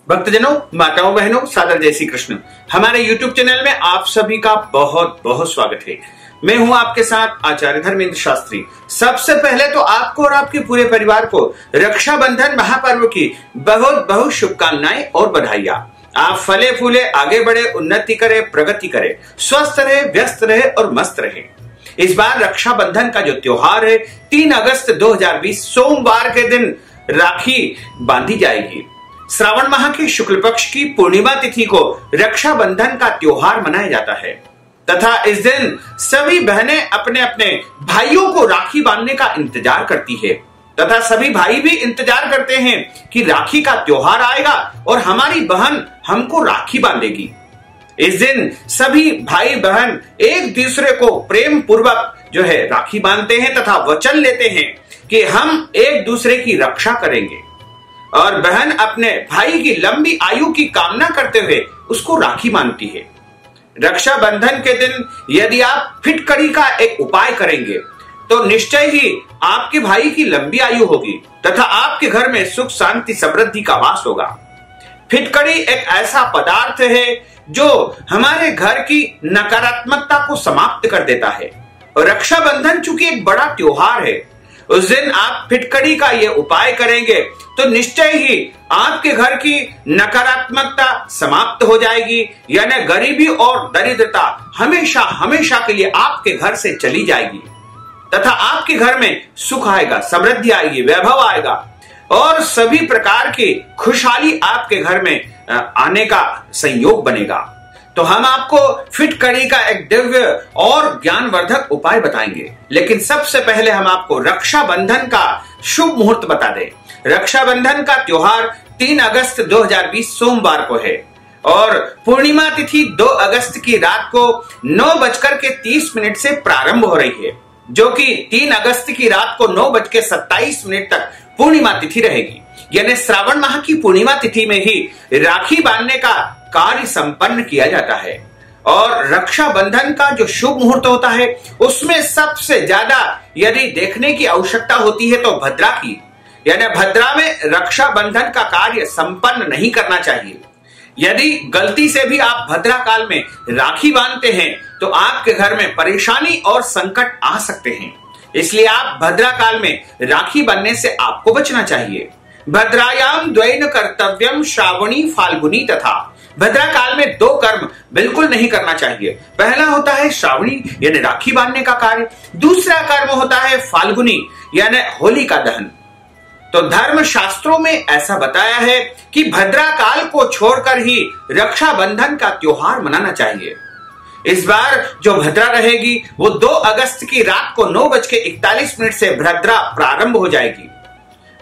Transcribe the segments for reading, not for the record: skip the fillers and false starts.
भक्तजनों, माताओं, बहनों, सादर जय श्री कृष्ण। हमारे YouTube चैनल में आप सभी का बहुत बहुत स्वागत है। मैं हूं आपके साथ आचार्य धर्मेंद्र शास्त्री। सबसे पहले तो आपको और आपके पूरे परिवार को रक्षाबंधन महापर्व की बहुत बहुत शुभकामनाएं और बधाइयां। आप फले फूले, आगे बढ़े, उन्नति करे, प्रगति करे, स्वस्थ रहे, व्यस्त रहे और मस्त रहे। इस बार रक्षाबंधन का जो त्योहार है 3 अगस्त 2020 सोमवार के दिन राखी बांधी जाएगी। श्रावण माह के शुक्ल पक्ष की पूर्णिमा तिथि को रक्षाबंधन का त्योहार मनाया जाता है तथा इस दिन सभी बहनें अपने अपने भाइयों को राखी बांधने का इंतजार करती है तथा सभी भाई भी इंतजार करते हैं कि राखी का त्योहार आएगा और हमारी बहन हमको राखी बांधेगी। इस दिन सभी भाई बहन एक दूसरे को प्रेम पूर्वक राखी बांधते हैं तथा वचन लेते हैं कि हम एक दूसरे की रक्षा करेंगे और बहन अपने भाई की लंबी आयु की कामना करते हुए उसको राखी बांधती है। रक्षाबंधन के दिन यदि आप फिटकड़ी का एक उपाय करेंगे तो निश्चय ही आपके भाई की लंबी आयु होगी तथा आपके घर में सुख शांति समृद्धि का वास होगा। फिटकड़ी एक ऐसा पदार्थ है जो हमारे घर की नकारात्मकता को समाप्त कर देता है और रक्षाबंधन चूंकि एक बड़ा त्योहार है, उस दिन आप फिटकड़ी का ये उपाय करेंगे तो निश्चय ही आपके घर की नकारात्मकता समाप्त हो जाएगी, यानी गरीबी और दरिद्रता हमेशा हमेशा के लिए आपके घर से चली जाएगी तथा आपके घर में सुख आएगा, समृद्धि आएगी, वैभव आएगा और सभी प्रकार की खुशहाली आपके घर में आने का संयोग बनेगा। तो हम आपको फिटकड़ी का एक दिव्य और ज्ञानवर्धक उपाय बताएंगे, लेकिन सबसे पहले हम आपको रक्षाबंधन का शुभ मुहूर्त बता दें। रक्षाबंधन का त्योहार 3 अगस्त 2020 सोमवार को है और पूर्णिमा तिथि 2 अगस्त की रात को 9:30 से प्रारंभ हो रही है, जो कि 3 अगस्त की रात को 9:27 तक पूर्णिमा तिथि रहेगी। यानी श्रावण माह की पूर्णिमा तिथि में ही राखी बांधने का कार्य संपन्न किया जाता है और रक्षाबंधन का जो शुभ मुहूर्त होता है उसमें सबसे ज्यादा यदि देखने की आवश्यकता होती है तो भद्रा की, यानी भद्रा में रक्षाबंधन का कार्य संपन्न नहीं करना चाहिए। यदि गलती से भी आप भद्रा काल में राखी बांधते हैं तो आपके घर में परेशानी और संकट आ सकते हैं, इसलिए आप भद्रा काल में राखी बांधने से आपको बचना चाहिए। भद्रायाम द्वैन कर्तव्यम श्रावणी फाल्गुनी तथा। भद्रा काल में 2 कर्म बिल्कुल नहीं करना चाहिए। पहला होता है श्रावणी यानी राखी बांधने का कार्य, दूसरा कर्म होता है फाल्गुनी यानी होली का दहन। तो धर्म शास्त्रों में ऐसा बताया है कि भद्रा काल को छोड़कर ही रक्षाबंधन का त्योहार मनाना चाहिए। इस बार जो भद्रा रहेगी वो 2 अगस्त की रात को 9:41 से भद्रा प्रारंभ हो जाएगी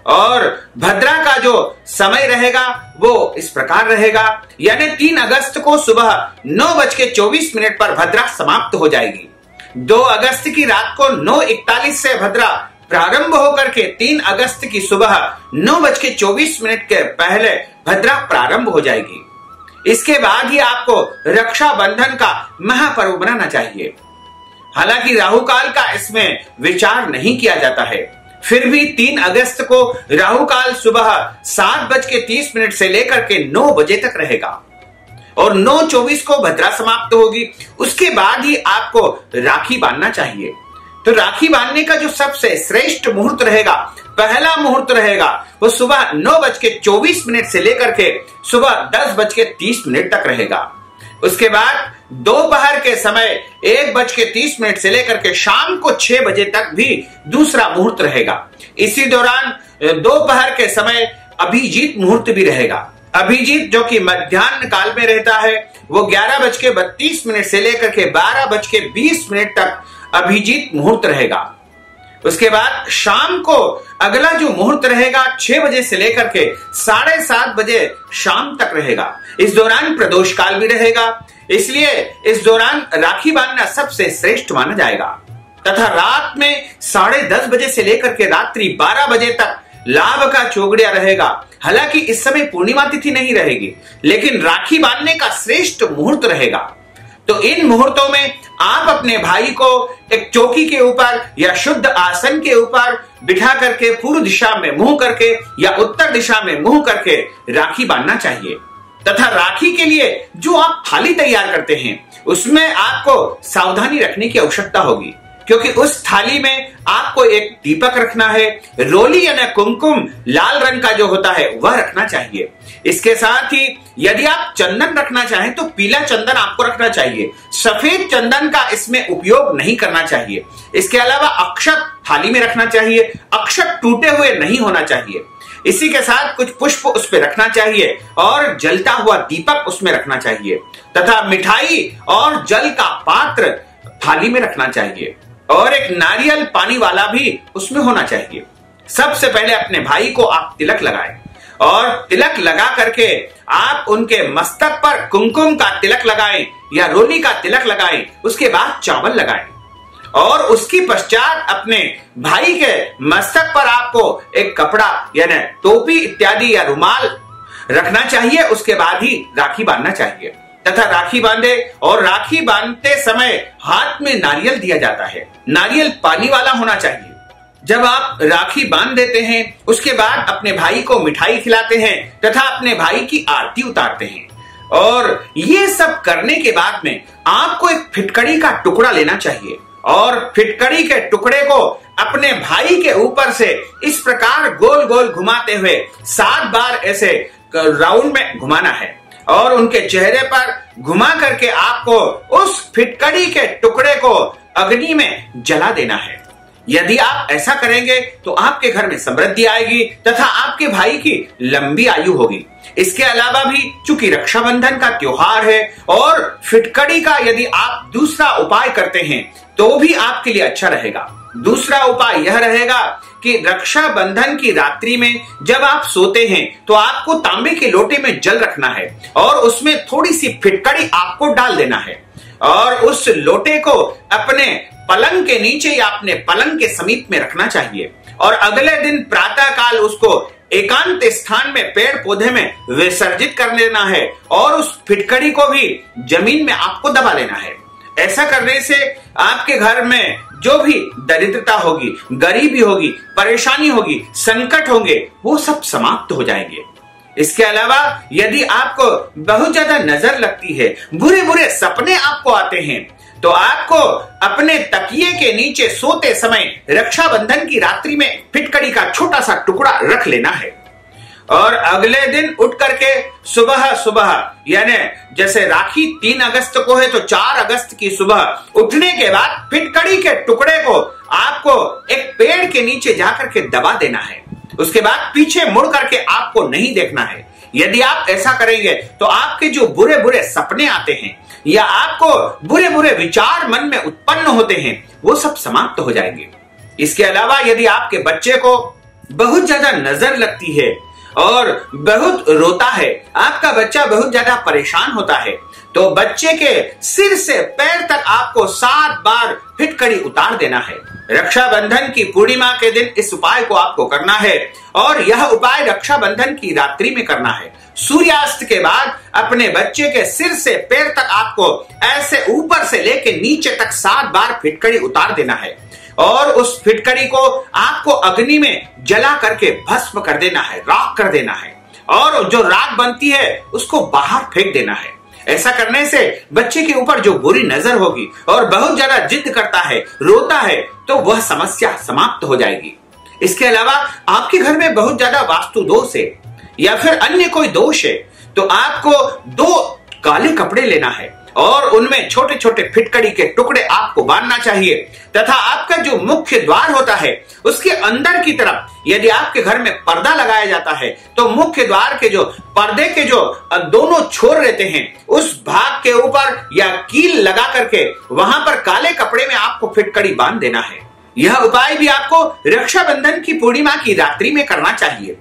और भद्रा का जो समय रहेगा वो इस प्रकार रहेगा, यानी 3 अगस्त को सुबह 9:24 पर भद्रा समाप्त हो जाएगी। 2 अगस्त की रात को 9:41 से भद्रा प्रारंभ होकर के 3 अगस्त की सुबह 9:24 के पहले भद्रा प्रारंभ हो जाएगी। इसके बाद ही आपको रक्षाबंधन का महापर्व मनाना चाहिए। हालांकि राहु काल का इसमें विचार नहीं किया जाता है, फिर भी 3 अगस्त को राहु काल सुबह 7:30 से लेकर के 9 बजे तक रहेगा और 9:24 को भद्रा समाप्त होगी। उसके बाद ही आपको राखी बांधना चाहिए। तो राखी बांधने का जो सबसे श्रेष्ठ मुहूर्त रहेगा, पहला मुहूर्त रहेगा, वो सुबह 9:24 से लेकर के सुबह 10:30 तक रहेगा। उसके बाद दोपहर के समय 1:30 से लेकर के शाम को 6 बजे तक भी दूसरा मुहूर्त रहेगा। इसी दौरान दोपहर के समय अभिजीत मुहूर्त भी रहेगा। अभिजीत जो कि मध्याह्न काल में रहता है वो 11:32 से लेकर के 12:20 तक अभिजीत मुहूर्त रहेगा। उसके बाद शाम को अगला जो मुहूर्त रहेगा 6 बजे से लेकर के 7:30 बजे शाम तक रहेगा। इस दौरान प्रदोष काल भी रहेगा, इसलिए इस दौरान राखी बांधना सबसे श्रेष्ठ माना जाएगा तथा रात में 10:30 बजे से लेकर के रात्रि 12 बजे तक लाभ का चौगड़िया रहेगा। हालांकि इस समय पूर्णिमा तिथि नहीं रहेगी, लेकिन राखी बांधने का श्रेष्ठ मुहूर्त रहेगा। तो इन मुहूर्तों में आप अपने भाई को एक चौकी के ऊपर या शुद्ध आसन के ऊपर बिठा करके पूर्व दिशा में मुंह करके या उत्तर दिशा में मुंह करके राखी बांधना चाहिए। तथा राखी के लिए जो आप थाली तैयार करते हैं उसमें आपको सावधानी रखने की आवश्यकता होगी, क्योंकि उस थाली में आपको एक दीपक रखना है, रोली यानी कुमकुम लाल रंग का जो होता है वह रखना चाहिए। इसके साथ ही यदि आप चंदन रखना चाहें तो पीला चंदन आपको रखना चाहिए, सफेद चंदन का इसमें उपयोग नहीं करना चाहिए। इसके अलावा अक्षत थाली में रखना चाहिए, अक्षत टूटे हुए नहीं होना चाहिए। इसी के साथ कुछ पुष्प उस पर रखना चाहिए और जलता हुआ दीपक उसमें रखना चाहिए तथा मिठाई और जल का पात्र थाली में रखना चाहिए और एक नारियल पानी वाला भी उसमें होना चाहिए। सबसे पहले अपने भाई को आप तिलक लगाएं और तिलक लगा करके आप उनके मस्तक पर कुमकुम का तिलक लगाएं या रोली का तिलक लगाएं, उसके बाद चावल लगाएं और उसकी पश्चात अपने भाई के मस्तक पर आपको एक कपड़ा यानी टोपी इत्यादि या रुमाल रखना चाहिए। उसके बाद ही राखी बांधना चाहिए तथा राखी बांधे और राखी बांधते समय हाथ में नारियल दिया जाता है, नारियल पानी वाला होना चाहिए। जब आप राखी बांध देते हैं उसके बाद अपने भाई को मिठाई खिलाते हैं तथा अपने भाई की आरती उतारते हैं और ये सब करने के बाद में आपको एक फिटकड़ी का टुकड़ा लेना चाहिए और फिटकड़ी के टुकड़े को अपने भाई के ऊपर से इस प्रकार गोल गोल घुमाते हुए 7 बार ऐसे राउंड में घुमाना है और उनके चेहरे पर घुमा करके आपको उस फिटकड़ी के टुकड़े को अग्नि में जला देना है। यदि आप ऐसा करेंगे तो आपके घर में समृद्धि आएगी तथा आपके भाई की लंबी आयु होगी। इसके अलावा भी चूंकि रक्षाबंधन का त्योहार है और फिटकड़ी का यदि आप दूसरा उपाय करते हैं तो भी आपके लिए अच्छा रहेगा। दूसरा उपाय यह रहेगा कि रक्षाबंधन की रात्रि में जब आप सोते हैं तो आपको तांबे के लोटे में जल रखना है और उसमें थोड़ी सी फिटकड़ी आपको डाल देना है और उस लोटे को अपने पलंग के नीचे या अपने पलंग के समीप में रखना चाहिए और अगले दिन प्रातः काल उसको एकांत स्थान में पेड़ पौधे में विसर्जित कर लेना है और उस फिटकड़ी को भी जमीन में आपको दबा लेना है। ऐसा करने से आपके घर में जो भी दरिद्रता होगी, गरीबी होगी, परेशानी होगी, संकट होंगे, वो सब समाप्त हो जाएंगे। इसके अलावा यदि आपको बहुत ज्यादा नजर लगती है, बुरे बुरे सपने आपको आते हैं, तो आपको अपने तकिए के नीचे सोते समय रक्षाबंधन की रात्रि में फिटकड़ी का छोटा सा टुकड़ा रख लेना है और अगले दिन उठ करके सुबह सुबह यानी जैसे राखी 3 अगस्त को है तो 4 अगस्त की सुबह उठने के बाद फिटकड़ी के टुकड़े को आपको एक पेड़ के नीचे जाकर के दबा देना है। उसके बाद पीछे मुड़ करके आपको नहीं देखना है। यदि आप ऐसा करेंगे तो आपके जो बुरे बुरे सपने आते हैं या आपको बुरे बुरे विचार मन में उत्पन्न होते हैं वो सब समाप्त हो जाएंगे। इसके अलावा यदि आपके बच्चे को बहुत ज्यादा नजर लगती है और बहुत रोता है, आपका बच्चा बहुत ज्यादा परेशान होता है, तो बच्चे के सिर से पैर तक आपको 7 बार फिटकड़ी उतार देना है। रक्षाबंधन की पूर्णिमा के दिन इस उपाय को आपको करना है और यह उपाय रक्षाबंधन की रात्रि में करना है। सूर्यास्त के बाद अपने बच्चे के सिर से पैर तक आपको ऐसे ऊपर से लेके नीचे तक 7 बार फिटकड़ी उतार देना है और उस फिटकड़ी को आपको अग्नि में जला करके भस्म कर देना है, राख कर देना है और जो राख बनती है उसको बाहर फेंक देना है। ऐसा करने से बच्चे के ऊपर जो बुरी नजर होगी और बहुत ज्यादा जिद करता है, रोता है, तो वह समस्या समाप्त हो जाएगी। इसके अलावा आपके घर में बहुत ज्यादा वास्तु दोष है या फिर अन्य कोई दोष है तो आपको 2 काले कपड़े लेना है और उनमें छोटे छोटे फिटकड़ी के टुकड़े आपको बांधना चाहिए तथा आपका जो मुख्य द्वार होता है उसके अंदर की तरफ यदि आपके घर में पर्दा लगाया जाता है तो मुख्य द्वार के जो पर्दे के जो दोनों छोर रहते हैं उस भाग के ऊपर या कील लगा करके वहां पर काले कपड़े में आपको फिटकड़ी बांध देना है। यह उपाय भी आपको रक्षाबंधन की पूर्णिमा की रात्रि में करना चाहिए।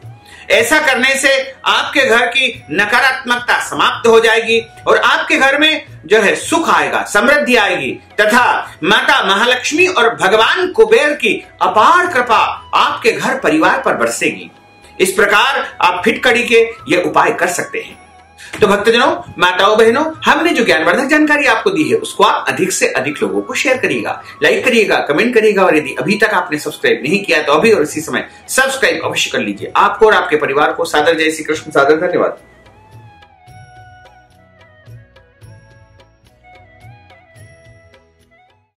ऐसा करने से आपके घर की नकारात्मकता समाप्त हो जाएगी और आपके घर में जो है सुख आएगा, समृद्धि आएगी तथा माता महालक्ष्मी और भगवान कुबेर की अपार कृपा आपके घर परिवार पर बरसेगी। इस प्रकार आप फिटकड़ी के ये उपाय कर सकते हैं। तो भक्तजनों, माताओं, बहनों, हमने जो ज्ञानवर्धक जानकारी आपको दी है उसको आप अधिक से अधिक लोगों को शेयर करिएगा, लाइक करिएगा, कमेंट करिएगा, और यदि अभी तक आपने सब्सक्राइब नहीं किया तो अभी और इसी समय सब्सक्राइब अवश्य कर लीजिए। आपको और आपके परिवार को सादर जय श्री कृष्ण, सादर धन्यवाद।